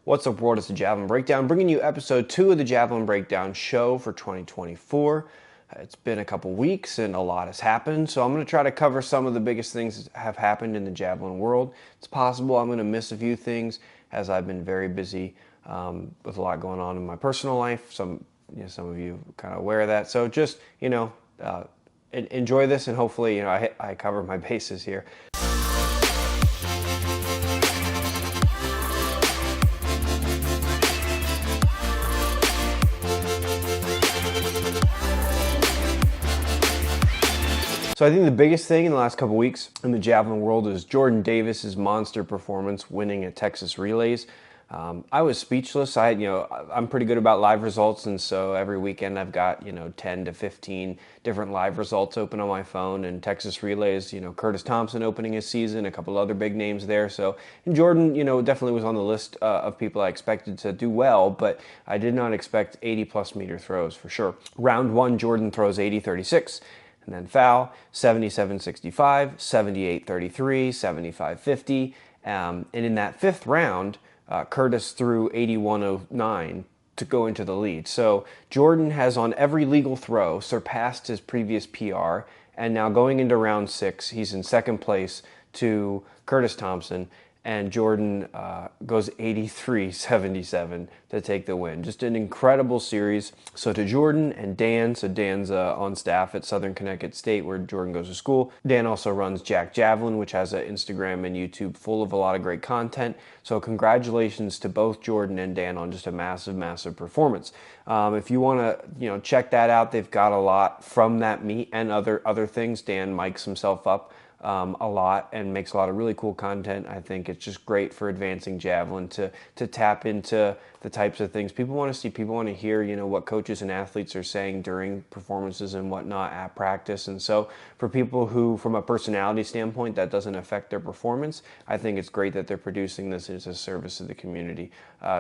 What's up, world? It's the Javelin Breakdown, bringing you episode 2 of the Javelin Breakdown show for 2024. It's been a couple weeks and a lot has happened, so I'm going to try to cover some of the biggest things that have happened in the javelin world. It's possible I'm going to miss a few things as I've been very busy with a lot going on in my personal life. Some of you are kind of aware of that, so just enjoy this, and hopefully I cover my bases here. So I think the biggest thing in the last couple weeks in the javelin world is Jordan Davis's monster performance winning at Texas Relays. I was speechless. I'm pretty good about live results, and so every weekend I've got 10 to 15 different live results open on my phone. And Texas Relays, Curtis Thompson opening his season, a couple other big names there. So, and Jordan, definitely was on the list of people I expected to do well, but I did not expect 80+ meter throws for sure. Round 1, Jordan throws 80-36. And then foul, 77-65, 78-33, 75-50. And in that fifth round, Curtis threw 81-09 to go into the lead. So Jordan has, on every legal throw, surpassed his previous PR. And now going into round 6, he's in second place to Curtis Thompson. And Jordan goes 83-77 to take the win. Just an incredible series. So to Jordan and Dan, so Dan's on staff at Southern Connecticut State where Jordan goes to school. Dan also runs Jack Javelin, which has an Instagram and YouTube full of a lot of great content. So congratulations to both Jordan and Dan on just a massive, massive performance. If you want to check that out, they've got a lot from that meet and other things. Dan mics himself up a lot and makes a lot of really cool content. I think it's just great for advancing javelin to tap into the types of things people want to see. People want to hear, what coaches and athletes are saying during performances and whatnot at practice. And so for people who, from a personality standpoint, that doesn't affect their performance, I think it's great that they're producing this as a service to the community.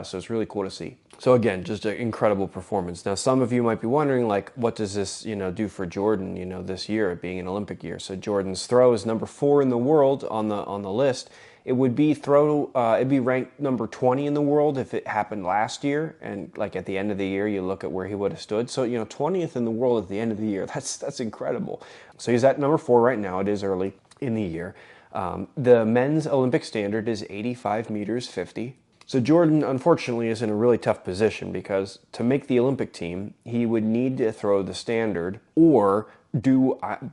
So it's really cool to see. So again, just an incredible performance. Now, some of you might be wondering, what does this, do for Jordan, this year, being an Olympic year? So Jordan's throw is number 4 in the world on the list. It would be it'd be ranked number 20 in the world if it happened last year. And at the end of the year, you look at where he would have stood. So, 20th in the world at the end of the year, that's incredible. So he's at number 4 right now. It is early in the year. The men's Olympic standard is 85 meters 50. So Jordan, unfortunately, is in a really tough position because to make the Olympic team, he would need to throw the standard or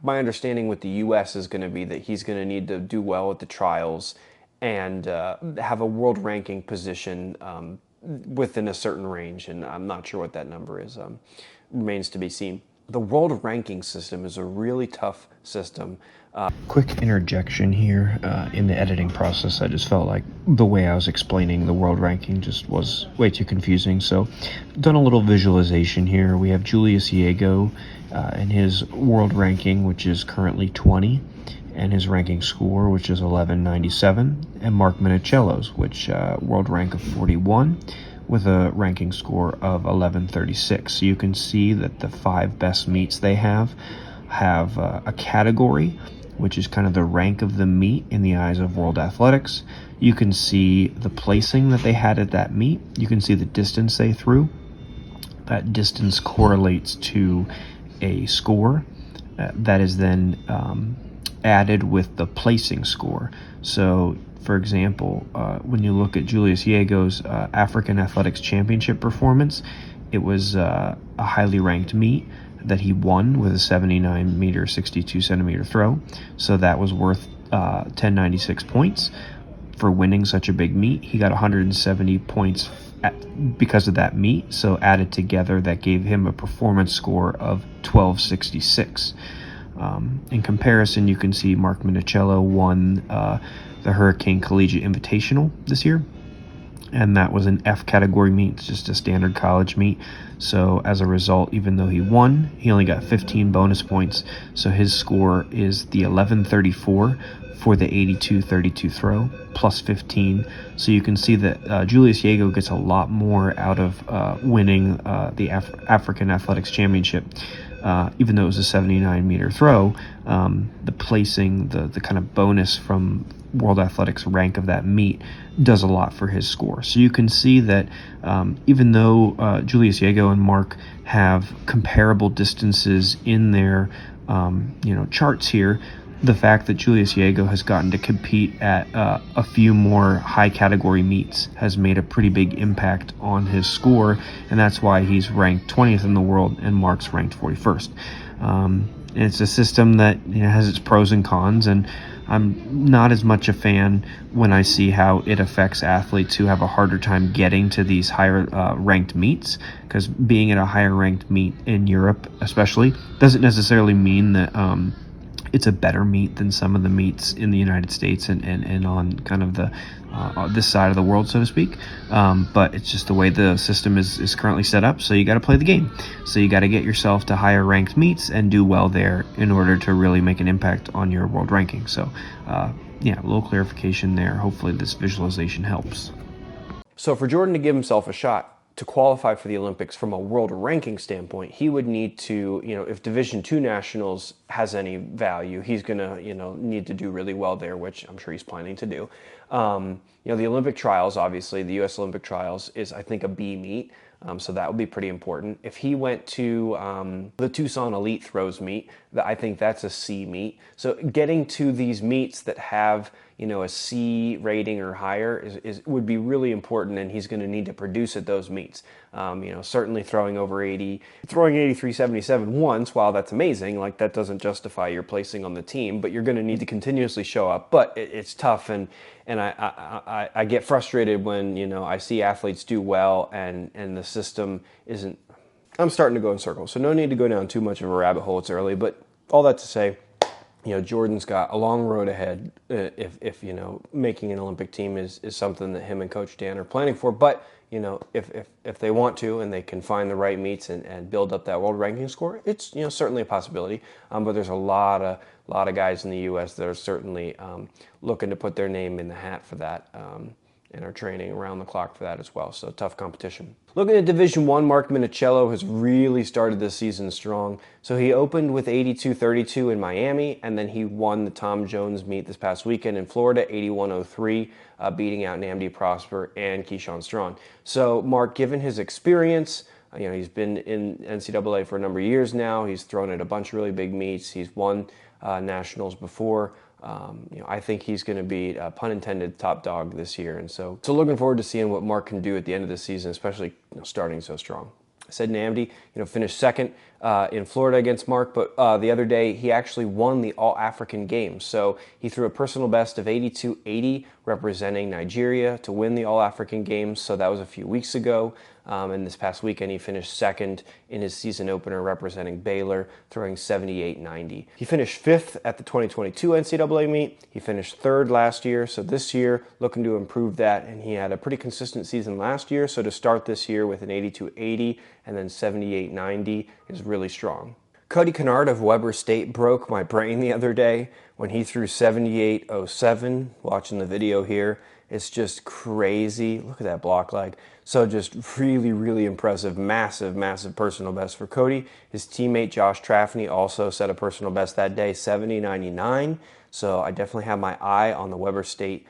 my understanding with the U.S. is going to be that he's going to need to do well at the trials and have a world ranking position within a certain range. And I'm not sure what that number is. Remains to be seen. The world ranking system is a really tough system. Quick interjection here in the editing process. I just felt like the way I was explaining the world ranking just was way too confusing. So done a little visualization here. We have Julius Yago and his world ranking, which is currently 20, and his ranking score, which is 1197, and Mark Minicello's, which world rank of 41, with a ranking score of 1136. So you can see that the 5 best meets they have a category, which is kind of the rank of the meet in the eyes of world athletics. You can see the placing that they had at that meet. You can see the distance they threw. That distance correlates to a score that is then added with the placing score. So, for example, when you look at Julius Yago's African Athletics Championship performance, it was a highly ranked meet that he won with a 79 meter 62 centimeter throw. So that was worth 1096 points for winning such a big meet. He got 170 points because of that meet. So added together, that gave him a performance score of 1266. In comparison, you can see Mark Minicello won the Hurricane Collegiate Invitational this year, and that was an F category meet. It's just a standard college meet. So as a result, even though he won, he only got 15 bonus points. So his score is the 1134 for the 82-32 throw, plus 15. So you can see that Julius Yago gets a lot more out of winning the African Athletics Championship. Even though it was a 79 meter throw, the placing, the kind of bonus from World Athletics rank of that meet does a lot for his score. So you can see that even though Julius Yago and Mark have comparable distances in their charts here, the fact that Julius Yago has gotten to compete at a few more high category meets has made a pretty big impact on his score, and that's why he's ranked 20th in the world and Mark's ranked 41st. And it's a system that has its pros and cons, and I'm not as much a fan when I see how it affects athletes who have a harder time getting to these higher ranked meets, because being at a higher ranked meet in Europe especially doesn't necessarily mean that it's a better meet than some of the meets in the United States and on kind of the this side of the world, so to speak. But it's just the way the system is currently set up, so you got to play the game. So you got to get yourself to higher ranked meets and do well there in order to really make an impact on your world ranking. So a little clarification there. Hopefully this visualization helps. So for Jordan to give himself a shot to qualify for the Olympics from a world ranking standpoint, he would need to, if Division II Nationals has any value, he's going to, need to do really well there, which I'm sure he's planning to do. The Olympic trials, obviously, the U.S. Olympic trials is, I think, a B meet. So that would be pretty important. If he went to the Tucson Elite Throws meet, I think that's a C meet. So getting to these meets that have a C rating or higher would be really important, and he's going to need to produce at those meets. Certainly throwing over 80, throwing 83.77 once, while that's amazing, like that doesn't justify your placing on the team, but you're going to need to continuously show up. But it's tough, and I get frustrated when I see athletes do well and the system isn't. I'm starting to go in circles, so no need to go down too much of a rabbit hole. It's early, but all that to say, Jordan's got a long road ahead if making an Olympic team is something that him and Coach Dan are planning for. But if they want to and they can find the right meets and build up that world ranking score, it's certainly a possibility. But there's a lot of guys in the U.S. that are certainly looking to put their name in the hat for that. And are training around the clock for that as well. So tough competition. Looking at Division I, Mark Minicello has really started this season strong. So he opened with 82.32 in Miami, and then he won the Tom Jones meet this past weekend in Florida, 81.03, beating out Namdi Prosper and Keyshawn Strawn. So Mark, given his experience, he's been in NCAA for a number of years now. He's thrown at a bunch of really big meets. He's won nationals before. I think he's going to be, pun intended, top dog this year. And so looking forward to seeing what Mark can do at the end of the season, especially starting so strong. I said Namdi, finished second in Florida against Mark, but the other day he actually won the All-African Games. So he threw a personal best of 82.80, representing Nigeria to win the All-African Games. So that was a few weeks ago. And this past weekend, he finished second in his season opener representing Baylor, throwing 78.90. He finished fifth at the 2022 NCAA meet. He finished third last year. So this year, looking to improve that. And he had a pretty consistent season last year. So to start this year with an 82.80 and then 78.90 is really strong. Cody Kennard of Weber State broke my brain the other day when he threw 78.07. Watching the video here, it's just crazy. Look at that block leg. So just really, really impressive. Massive, massive personal best for Cody. His teammate Josh Traffney also set a personal best that day, 70.99. So I definitely have my eye on the Weber State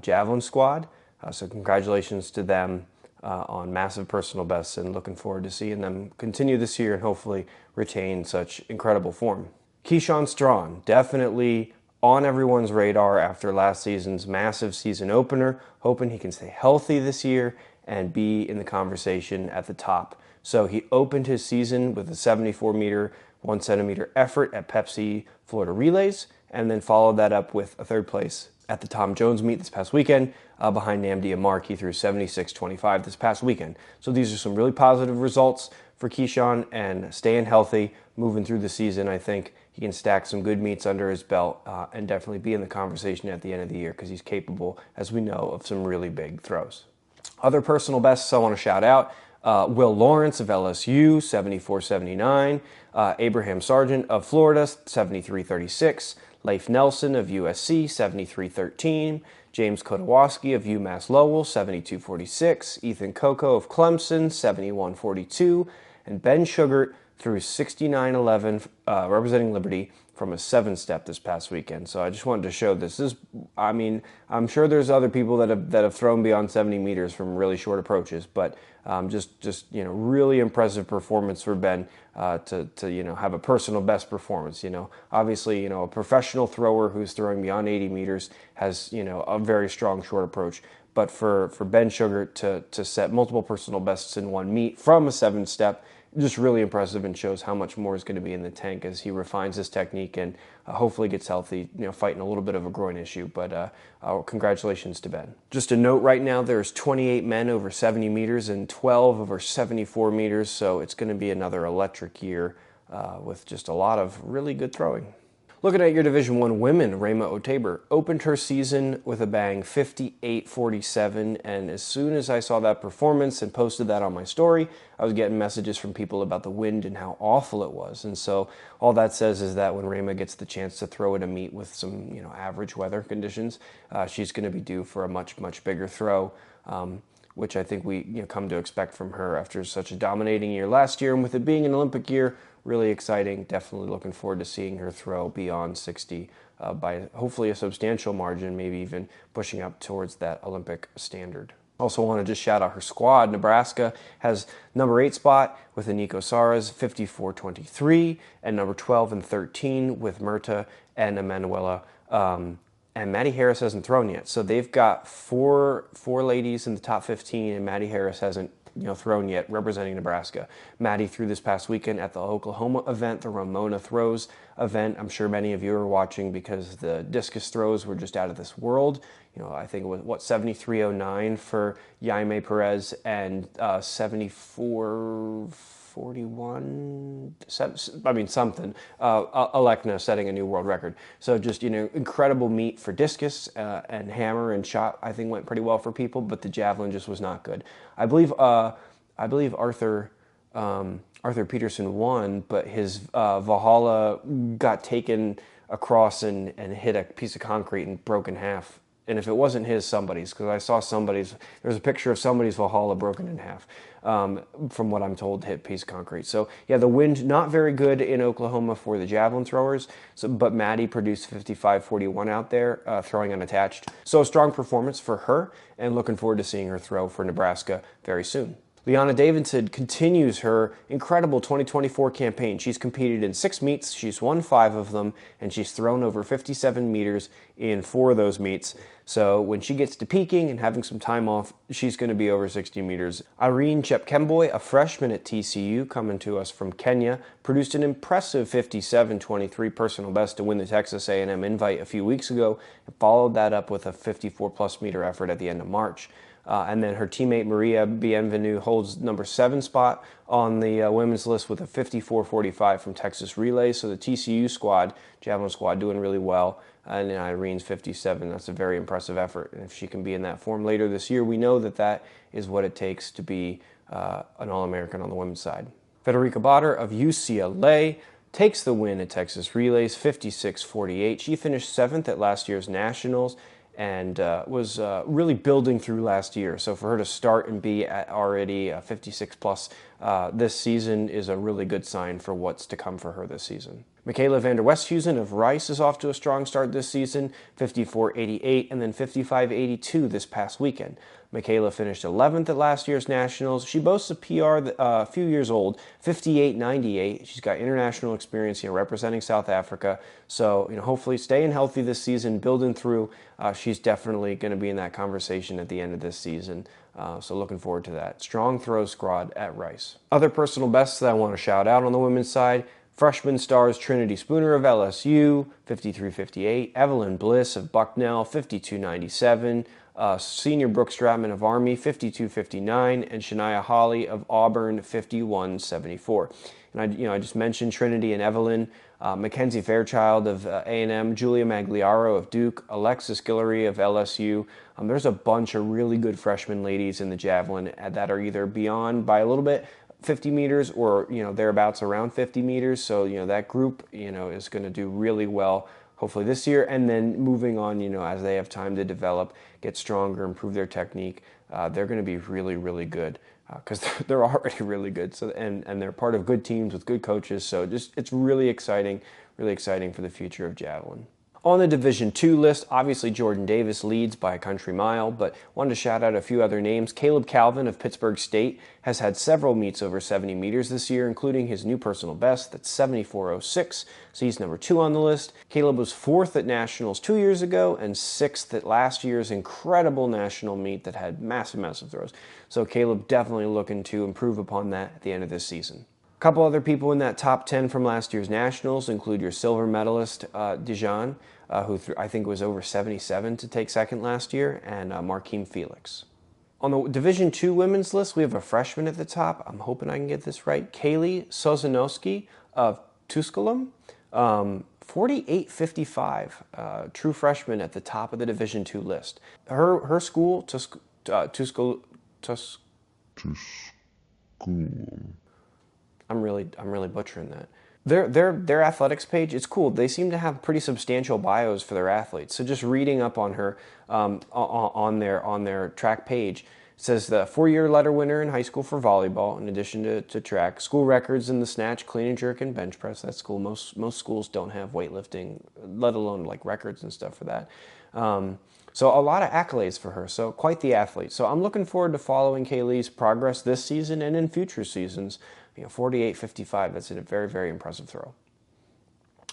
Javelin squad. So congratulations to them on massive personal bests, and looking forward to seeing them continue this year and hopefully retain such incredible form. Keyshawn Strawn, definitely on everyone's radar after last season's massive season opener, hoping he can stay healthy this year and be in the conversation at the top. So he opened his season with a 74-meter, 1 centimeter effort at Pepsi Florida Relays, and then followed that up with a third place at the Tom Jones meet this past weekend behind Namdi and Mark. He threw 76.25 this past weekend. So these are some really positive results for Keyshawn, and staying healthy, moving through the season. I think he can stack some good meets under his belt and definitely be in the conversation at the end of the year, because he's capable, as we know, of some really big throws. Other personal bests I want to shout out. Will Lawrence of LSU, 74.79. Abraham Sargent of Florida, 73.36. Leif Nelson of USC, 73.13. James Kotowaski of UMass Lowell, 72.46. Ethan Coco of Clemson, 71.42. And Ben Sugart threw 69.11, representing Liberty, from a 7-step this past weekend. So I just wanted to show this. I mean, I'm sure there's other people that have thrown beyond 70 meters from really short approaches, but just really impressive performance for Ben to have a personal best performance. Obviously, a professional thrower who's throwing beyond 80 meters has a very strong short approach. But for Ben Sugar to set multiple personal bests in one meet from a 7-step, just really impressive, and shows how much more is going to be in the tank as he refines his technique and hopefully gets healthy, fighting a little bit of a groin issue. But congratulations to Ben. Just a note, right now there's 28 men over 70 meters and 12 over 74 meters, so it's going to be another electric year with just a lot of really good throwing. Looking at your Division I women, Rema Otaber opened her season with a bang, 58-47, and as soon as I saw that performance and posted that on my story, I was getting messages from people about the wind and how awful it was. And so all that says is that when Rema gets the chance to throw at a meet with some average weather conditions, she's going to be due for a much bigger throw, which I think we come to expect from her after such a dominating year last year. And with it being an Olympic year, really exciting. Definitely looking forward to seeing her throw beyond 60 by hopefully a substantial margin, maybe even pushing up towards that Olympic standard. Also want to just shout out her squad. Nebraska has number 8 spot with Aniko Saras, 54-23, and number 12 and 13 with Murta and Emanuela. And Maddie Harris hasn't thrown yet. So they've got four ladies in the top 15, and Maddie Harris hasn't thrown yet, representing Nebraska. Maddie threw this past weekend at the Oklahoma event, the Ramona Throws event. I'm sure many of you are watching because the discus throws were just out of this world. I think it was, 73.09 for Jaime Perez and 74.41, something. Alekna setting a new world record. So just, incredible meet for discus, and hammer and shot, I think, went pretty well for people, but the javelin just was not good. I believe Arthur Peterson won, but his Valhalla got taken across and hit a piece of concrete and broke in half. And if it wasn't his, somebody's, because I saw there's a picture of somebody's Valhalla broken in half, from what I'm told, hit piece of concrete. So yeah, the wind not very good in Oklahoma for the javelin throwers, but Maddie produced 55-41 out there, throwing unattached. So a strong performance for her, and looking forward to seeing her throw for Nebraska very soon. Liana Davidson continues her incredible 2024 campaign. She's competed in 6 meets, she's won 5 of them, and she's thrown over 57 meters in 4 of those meets. So when she gets to peaking and having some time off, she's going to be over 60 meters. Irene Chepkemboy, a freshman at TCU coming to us from Kenya, produced an impressive 57-23 personal best to win the Texas A&M invite a few weeks ago, and followed that up with a 54-plus meter effort at the end of March. And then her teammate Maria Bienvenu holds number 7 spot on the women's list with a 54-45 from Texas Relay. So the TCU squad, Javelin squad, doing really well. And then Irene's 57. That's a very impressive effort. And if she can be in that form later this year, we know that is what it takes to be an All-American on the women's side. Federica Botter of UCLA takes the win at Texas Relays, 56-48. She finished 7th at last year's Nationals, and was really building through last year. So for her to start and be at already 56 plus this season is a really good sign for what's to come for her this season. Michaela van der Westhuizen of Rice is off to a strong start this season, 54-88 and then 55-82 this past weekend. Michaela finished 11th at last year's Nationals. She boasts a PR a few years old, 58-98. She's got international experience, representing South Africa. So, hopefully staying healthy this season, building through. She's definitely going to be in that conversation at the end of this season. So looking forward to that. Strong throw squad at Rice. Other personal bests that I want to shout out on the women's side: freshman stars Trinity Spooner of LSU, 53-58. Evelyn Bliss of Bucknell, 52-97. Senior Brooke Stratman of Army, 52-59, and Shania Hawley of Auburn, 51-74. And I just mentioned Trinity and Evelyn. Mackenzie Fairchild of A&M, Julia Magliaro of Duke, Alexis Guillory of LSU. There's a bunch of really good freshman ladies in the javelin that are either beyond by a little bit 50 meters or thereabouts around 50 meters. So that group is going to do really well hopefully this year, and then moving on as they have time to develop, get stronger, improve their technique. they're going to be really, really good because they're already really good. So and they're part of good teams with good coaches. So it's really exciting for the future of javelin. On the Division II list, obviously Jordan Davis leads by a country mile, but wanted to shout out a few other names. Caleb Calvin of Pittsburgh State has had several meets over 70 meters this year, including his new personal best, that's 74.06, so he's number 2 on the list. Caleb was 4th at Nationals 2 years ago and 6th at last year's incredible national meet that had massive throws. So Caleb definitely looking to improve upon that at the end of this season. A couple other people in that top 10 from last year's Nationals include your silver medalist, Dijon, who I think was over 77 to take second last year, and Markeem Felix. On the Division II women's list, we have a freshman at the top. I'm hoping I can get this right. Kaylee Sozanowski of Tusculum, 48.55, true freshman at the top of the Division II list. Her school, Tusculum. I'm really butchering that. Their athletics page, it's cool. They seem to have pretty substantial bios for their athletes. So just reading up on her on their track page, it says the 4-year letter winner in high school for volleyball, in addition to track. School records in the snatch, clean and jerk, and bench press. That's cool. Most schools don't have weightlifting, let alone like records and stuff for that. So a lot of accolades for her. So quite the athlete. So I'm looking forward to following Kaylee's progress this season and in future seasons. 48.55, that's a very impressive throw.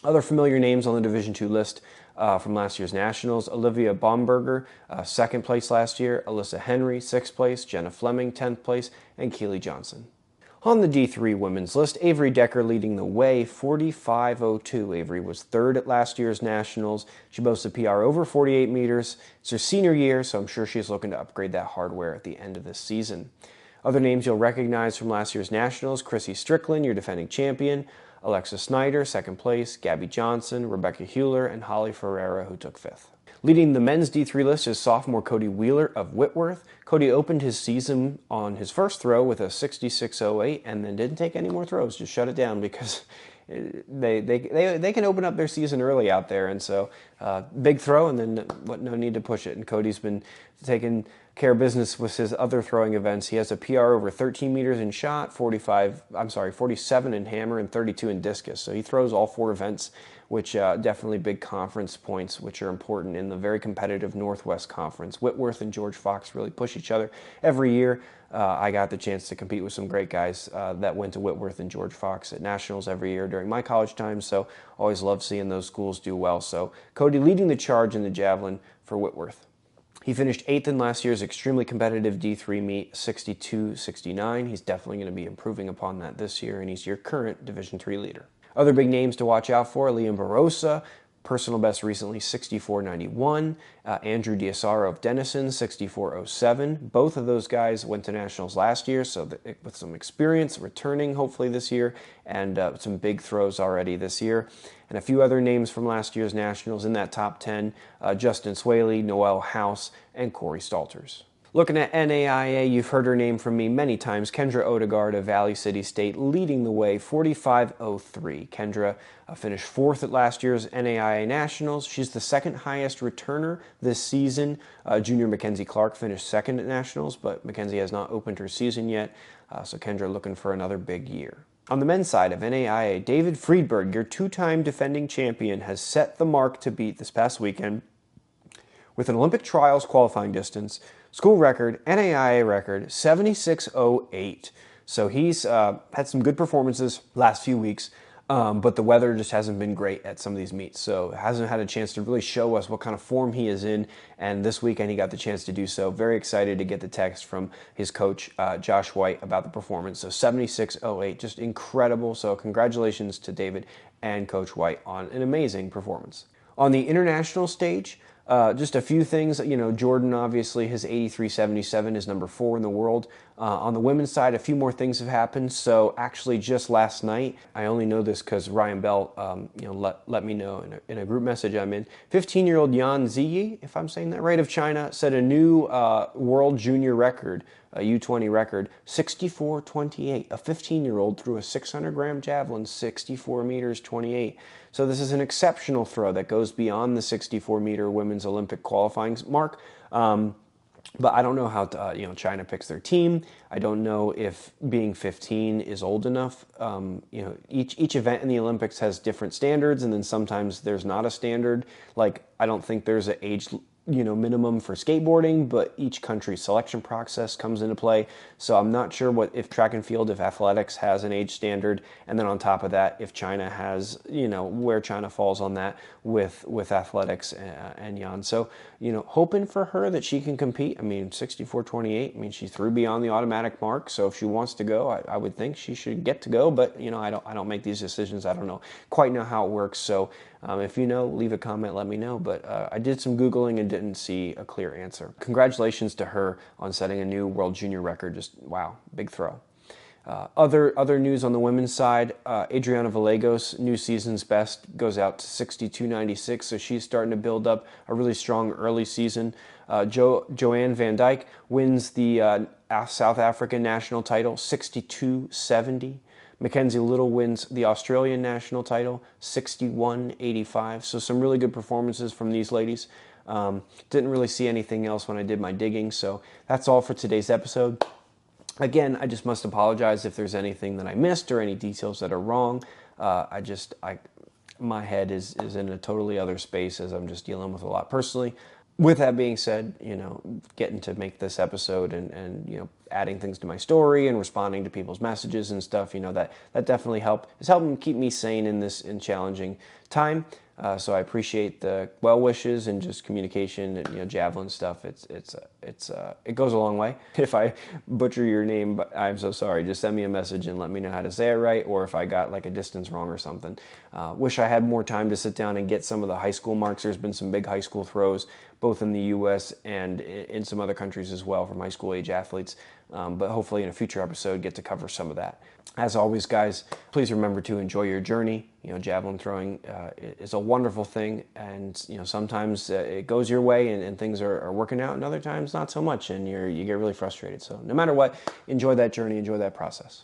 Other familiar names on the Division II list from last year's Nationals: Olivia Baumberger, 2nd place last year; Alyssa Henry, 6th place; Jenna Fleming, 10th place; and Keely Johnson. On the D3 women's list, Avery Decker leading the way, 45.02. Avery was 3rd at last year's Nationals. She boasts a PR over 48 meters. It's her senior year, so I'm sure she's looking to upgrade that hardware at the end of this season. Other names you'll recognize from last year's Nationals: Chrissy Strickland, your defending champion; Alexa Snyder, 2nd place; Gabby Johnson, Rebecca Hewler, and Holly Ferreira, who took 5th. Leading the men's D3 list is sophomore Cody Wheeler of Whitworth. Cody opened his season on his first throw with a 66.08 and then didn't take any more throws, just shut it down because they can open up their season early out there. And so big throw and then no need to push it. And Cody's been taking care of business with his other throwing events. He has a PR over 13 meters in shot, 47 in hammer, and 32 in discus. So he throws all 4 events, which definitely big conference points, which are important in the very competitive Northwest Conference. Whitworth and George Fox really push each other every year. I got the chance to compete with some great guys that went to Whitworth and George Fox at Nationals every year during my college time, so always love seeing those schools do well. So Cody leading the charge in the javelin for Whitworth. He finished 8th in last year's extremely competitive D3 meet, 62.69. He's definitely going to be improving upon that this year, and he's your current Division III leader. Other big names to watch out for: Liam Barossa, personal best recently, 64.91. Andrew Diasaro of Denison, 64.07. Both of those guys went to Nationals last year, so with some experience, returning hopefully this year, and some big throws already this year. And a few other names from last year's Nationals in that top 10, Justin Swaley, Noel House, and Corey Stalters. Looking at NAIA, you've heard her name from me many times. Kendra Odegaard of Valley City State leading the way, 45.03. Kendra finished 4th at last year's NAIA Nationals. She's the 2nd highest returner this season. Junior Mackenzie Clark finished 2nd at Nationals, but Mackenzie has not opened her season yet, so Kendra looking for another big year. On the men's side of NAIA, David Friedberg, your 2-time defending champion, has set the mark to beat this past weekend with an Olympic trials qualifying distance, school record, NAIA record, 76.08. So he's had some good performances last few weeks, but the weather just hasn't been great at some of these meets. So hasn't had a chance to really show us what kind of form he is in. And this weekend he got the chance to do so. Very excited to get the text from his coach, Josh White, about the performance. So 76.08, just incredible. So congratulations to David and Coach White on an amazing performance. On the international stage, just a few things. Jordan, obviously, his 83.77 is number 4 in the world. On the women's side, a few more things have happened. So actually just last night, I only know this because Ryan Bell let me know in a group message I'm in. 15-year-old Yan Ziyi, if I'm saying that right, of China, set a new world junior record, a U20 record, 64.28. A 15-year-old threw a 600-gram javelin, 64 meters, 28. So this is an exceptional throw that goes beyond the 64-meter women's Olympic qualifying mark. But I don't know how China picks their team. I don't know if being 15 is old enough. Each event in the Olympics has different standards, and then sometimes there's not a standard. Like, I don't think there's an age minimum for skateboarding, but each country's selection process comes into play. So I'm not sure if track and field, if athletics has an age standard, and then on top of that, if China has, where China falls on that with athletics and Yan. So, hoping for her that she can compete. I mean, 64.28. I mean, she threw beyond the automatic mark. So if she wants to go, I would think she should get to go. But I don't make these decisions. I don't quite know how it works. So if you know, leave a comment, let me know. But I did some Googling and didn't see a clear answer. Congratulations to her on setting a new world junior record. Just wow, big throw. Other news on the women's side, Adriana Vallejos' new season's best goes out to 62.96, so she's starting to build up a really strong early season. Joanne Van Dyke wins the South African national title, 62.70. Mackenzie Little wins the Australian national title, 61.85. So some really good performances from these ladies. Didn't really see anything else when I did my digging, so that's all for today's episode. Again, I just must apologize if there's anything that I missed or any details that are wrong. My head is in a totally other space as I'm just dealing with a lot personally. With that being said, getting to make this episode and adding things to my story and responding to people's messages and stuff, that definitely is helping keep me sane in this challenging time. So I appreciate the well wishes and just communication and Javelin stuff. It goes a long way. If I butcher your name, but I'm so sorry. Just send me a message and let me know how to say it right, or if I got like a distance wrong or something. Wish I had more time to sit down and get some of the high school marks. There's been some big high school throws, both in the U.S. and in some other countries as well, from high school age athletes. But hopefully in a future episode get to cover some of that. As always, guys, please remember to enjoy your journey. Javelin throwing is a wonderful thing, and sometimes it goes your way and things are working out, and other times not so much, and you get really frustrated. So no matter what, enjoy that journey, enjoy that process.